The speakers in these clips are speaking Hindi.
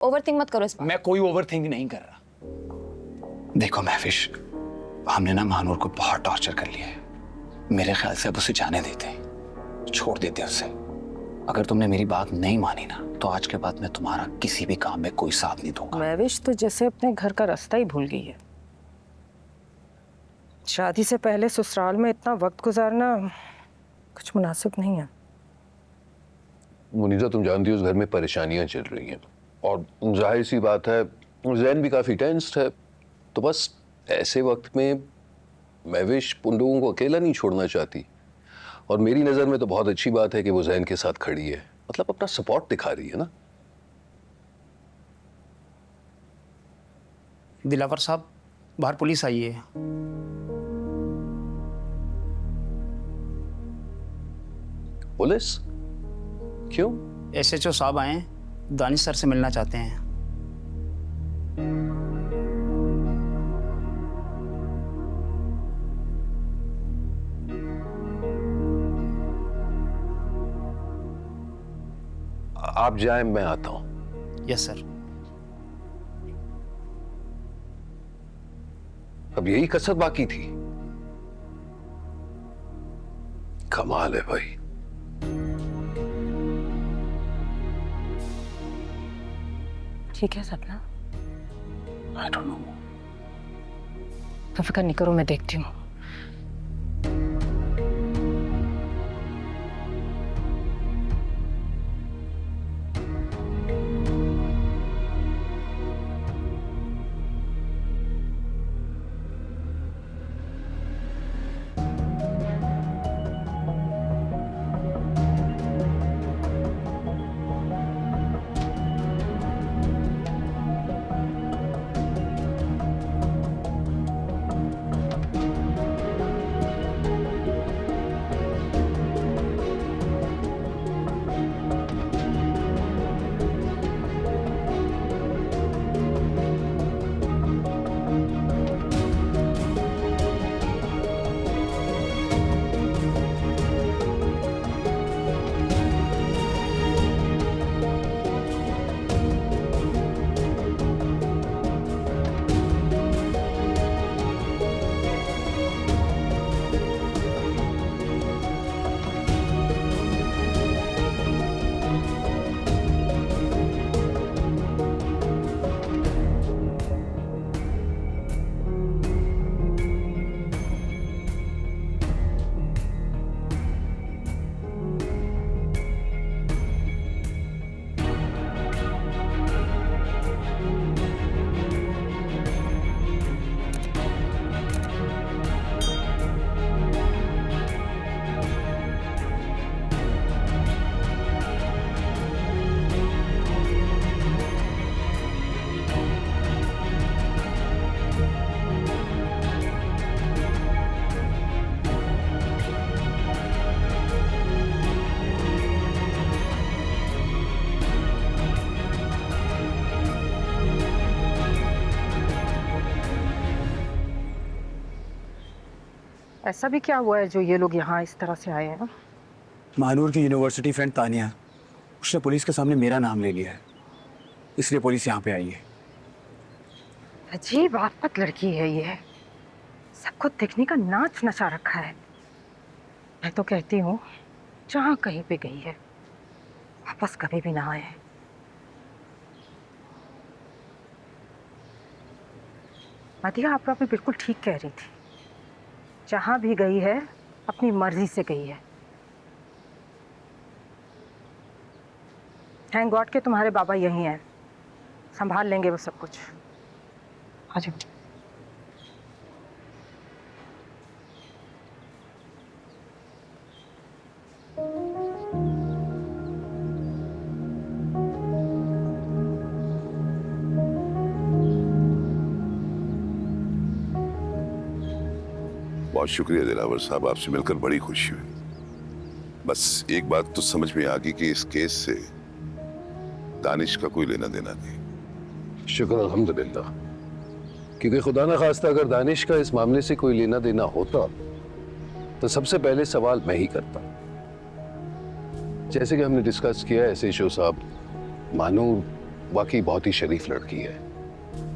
ओवरथिंक मत करो इस बात। मैं कोई ओवरथिंक नहीं कर रहा। देखो महविश, हमने ना महानूर को बहुत टॉर्चर कर लिया है। मेरे ख्याल से अब उसे जाने देते, छोड़ देते उसे। अगर तुमने मेरी बात नहीं मानी ना, तो आज के बाद मैं तुम्हारा किसी भी काम में कोई साथ नहीं दूंगा। महविश तो जैसे अपने घर का रास्ता ही भूल गई है। शादी से पहले ससुराल में इतना वक्त गुजारना कुछ मुनासिब नहीं है। मुनीजा, तुम जानती हो उस घर में परेशानियां चल रही हैं और जाहिर सी बात है जैन भी काफी टेंस्ड है। तो बस ऐसे वक्त में महविश उन लोगों को अकेला नहीं छोड़ना चाहती। और मेरी नजर में तो बहुत अच्छी बात है कि वो जैन के साथ खड़ी है, मतलब अपना सपोर्ट दिखा रही है ना। दिलावर साहब, बाहर पुलिस आई है। पुलिस? क्यों? SHO साहब आए हैं, दानिश सर से मिलना चाहते हैं। आप जाएं, मैं आता हूं। Yes sir. अब यही कसर बाकी थी। कमाल है भाई। ठीक है सपना, आई डोंट नो। तो फिक्र नहीं करो, मैं देखती हूँ। ऐसा भी क्या हुआ है जो ये लोग यहाँ इस तरह से आए हैं? महानूर की यूनिवर्सिटी फ्रेंड तानिया, उसने पुलिस के सामने मेरा नाम ले लिया है, इसलिए पुलिस यहाँ पे आई है। अजीब आफत लड़की है ये, सबको देखने का नाच नचा रखा है। मैं तो कहती हूँ जहाँ कहीं पे गई है वापस कभी भी ना आए। मदिया आप भी बिल्कुल ठीक कह रही थी, जहाँ भी गई है अपनी मर्जी से गई है। थैंक गॉड के तुम्हारे बाबा यहीं हैं, संभाल लेंगे वो सब कुछ। आ जाओ। बहुत शुक्रिया दिलावर साहब, आपसे मिलकर बड़ी खुशी हुई। बस एक बात तो समझ में आ गई कि इस केस से दानिश का कोई लेना देना नहीं। शुक्र अल्हम्दुलिल्लाह, क्योंकि खुदा न खास्ता अगर दानिश का इस मामले से कोई लेना देना होता तो सबसे पहले सवाल मैं ही करता। जैसे कि हमने डिस्कस किया है SHO साहब, मानूर वाकई बहुत ही शरीफ लड़की है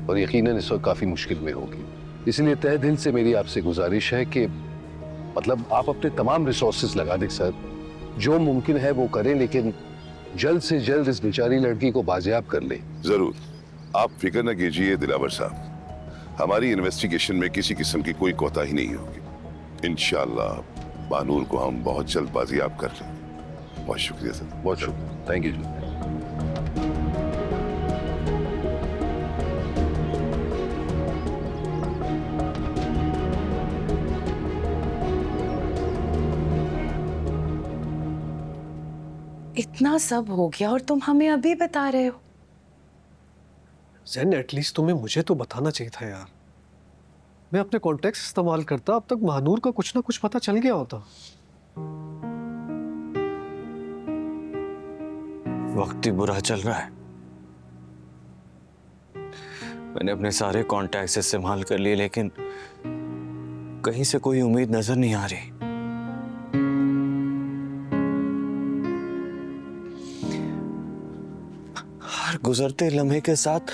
और यकीनन इस वक्त काफी मुश्किल में होगी। इसलिए तहे दिल से मेरी आपसे गुजारिश है कि मतलब आप अपने तमाम रिसोर्सेज लगा दें सर, जो मुमकिन है वो करें, लेकिन जल्द से जल्द इस बेचारी लड़की को बाजियाब कर लें। जरूर, आप फिक्र न कीजिए दिलावर साहब, हमारी इन्वेस्टिगेशन में किसी किस्म की कोई कोताही नहीं होगी। इंशाअल्लाह बानूर को हम बहुत जल्द बाजियाब कर लेंगे। बहुत शुक्रिया सर। बहुत शुक्रिया, थैंक यू जी। इतना सब हो गया और तुम हमें अभी बता रहे हो? जैन, एटलीस्ट तुम्हें मुझे तो बताना चाहिए था यार। मैं अपने कॉन्टेक्ट इस्तेमाल करता, अब तक महानूर का कुछ ना कुछ पता चल गया होता। वक्त ही बुरा चल रहा है। मैंने अपने सारे कॉन्टैक्ट्स इस्तेमाल कर लिए, लेकिन कहीं से कोई उम्मीद नजर नहीं आ रही। हर गुजरते लम्हे के साथ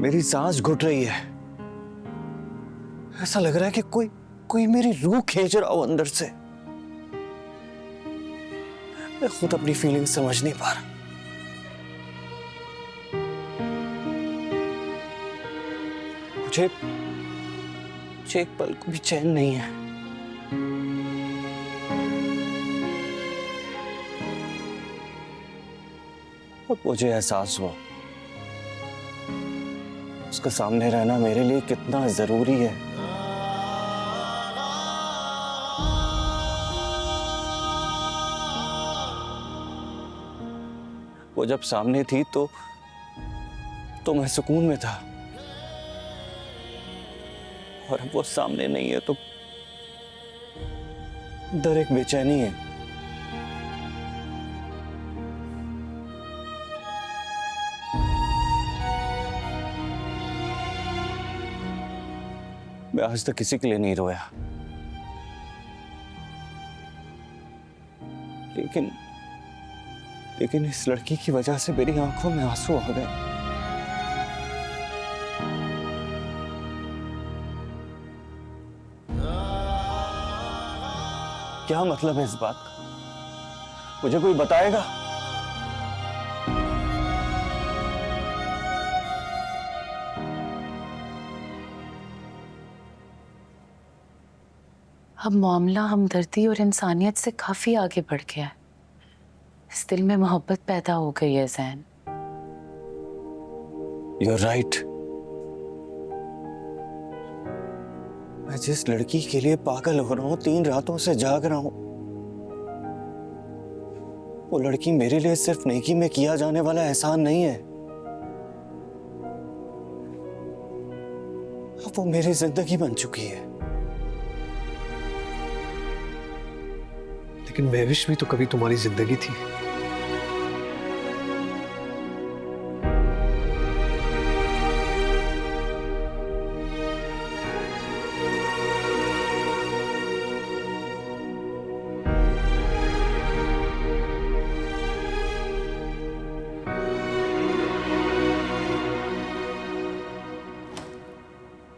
मेरी सांस घुट रही है। ऐसा लग रहा है कि कोई मेरी रूह खींच रहा हो अंदर से। मैं खुद अपनी फीलिंग समझ नहीं पा रहा। मुझे एक पल को भी चैन नहीं है। और मुझे एहसास हुआ उसके सामने रहना मेरे लिए कितना जरूरी है। वो जब सामने थी तो मैं सुकून में था, और अब वो सामने नहीं है तो अंदर एक बेचैनी है। मैं आज तक किसी के लिए नहीं रोया, लेकिन इस लड़की की वजह से मेरी आंखों में आंसू आ गए। क्या मतलब है इस बात का? मुझे कोई बताएगा? अब मामला हमदर्दी और इंसानियत से काफी आगे बढ़ गया है। इस दिल में मोहब्बत पैदा हो गई है जैन। You're right. मैं जिस लड़की के लिए पागल हो रहा हूं, 3 रातों से जाग रहा हूं, वो लड़की मेरे लिए सिर्फ नेकी में किया जाने वाला एहसान नहीं है। अब वो मेरी जिंदगी बन चुकी है। लेकिन महविश भी तो कभी तुम्हारी जिंदगी थी।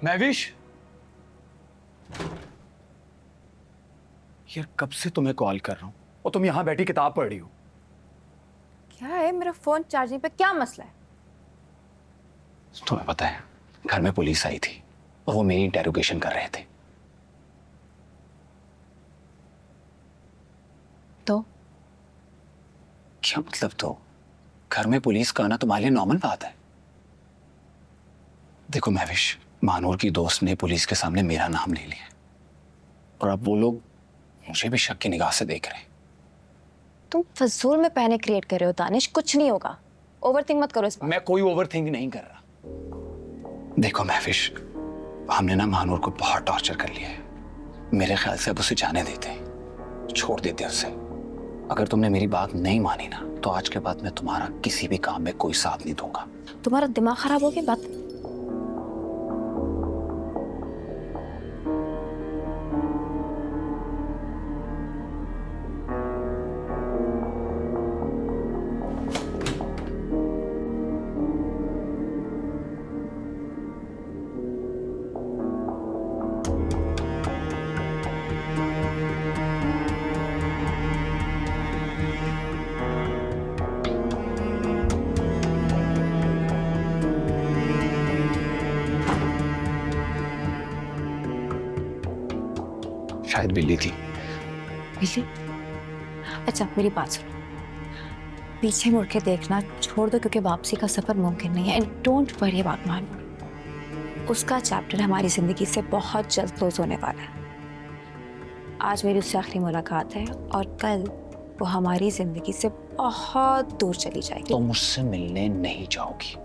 महविश, यार कब से तुम्हें कॉल कर रहा हूं और तुम यहां बैठी किताब पढ़ रही हो। क्या है, मेरा फोन चार्जिंग पे, क्या मसला है? तुम्हें पता है घर में पुलिस आई थी और वो मेरी इंटेरोगेशन कर रहे थे। तो क्या मतलब? तो घर में पुलिस का आना तुम्हारे लिए नॉर्मल बात है? देखो महविश, मानूर की दोस्त ने पुलिस के सामने मेरा नाम ले लिया और अब वो लोग मुझे भी शक की निगाह से देख रहे हैं। तुम फजूल में पैनिक क्रिएट कर रहे हो दानिश, कुछ नहीं होगा। ओवरथिंक मत करो इस बात। मैं कोई ओवरथिंक नहीं कर रहा। देखो महविश, हमने ना मानूर को बहुत टॉर्चर कर लिया है। मेरे ख्याल से अब उसे जाने देते, छोड़ देते उसे। अगर तुमने मेरी बात नहीं मानी ना तो आज के बाद मैं तुम्हारा किसी भी काम में कोई साथ नहीं दूंगा। तुम्हारा दिमाग खराब हो गया? बात शायद बिल्ली थी। बिल्ली? अच्छा मेरी बात सुनो, पीछे मुड़ के देखना छोड़ दो क्योंकि वापसी का सफर मुमकिन नहीं है। And don't worry about Mahnoor, उसका चैप्टर हमारी जिंदगी से बहुत जल्द क्लोज होने वाला है। आज मेरी उससे आखिरी मुलाकात है और कल वो हमारी जिंदगी से बहुत दूर चली जाएगी। तो मुझसे मिलने नहीं जाओगी?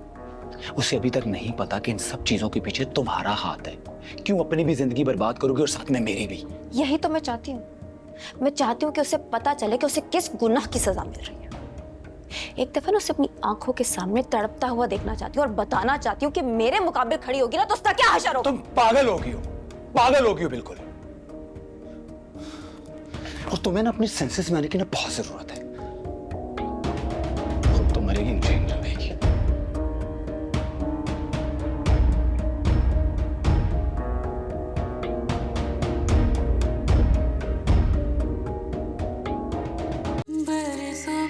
उसे अभी तक नहीं पता कि इन सब चीजों के पीछे तुम्हारा हाथ है। क्यों अपनी भी जिंदगी बर्बाद करोगे और साथ में मेरी भी? यही तो मैं चाहती हूँ। मैं चाहती हूँ कि उसे पता चले कि उसे किस गुनाह की सजा मिल रही है। एक दफा ना उसे अपनी आंखों के सामने तड़पता हुआ देखना चाहती हूँ और बताना चाहती हूँ कि मेरे मुकाबले खड़ी होगी ना तो उसका क्या हशर होगा। तुम पागल हो गई हो बिल्कुल। और तुम्हें ना अपनी सेंसेस में आने की ना बहुत जरूरत है। खुद तो मरेगी, मुझे नहीं रहेगी। बरसों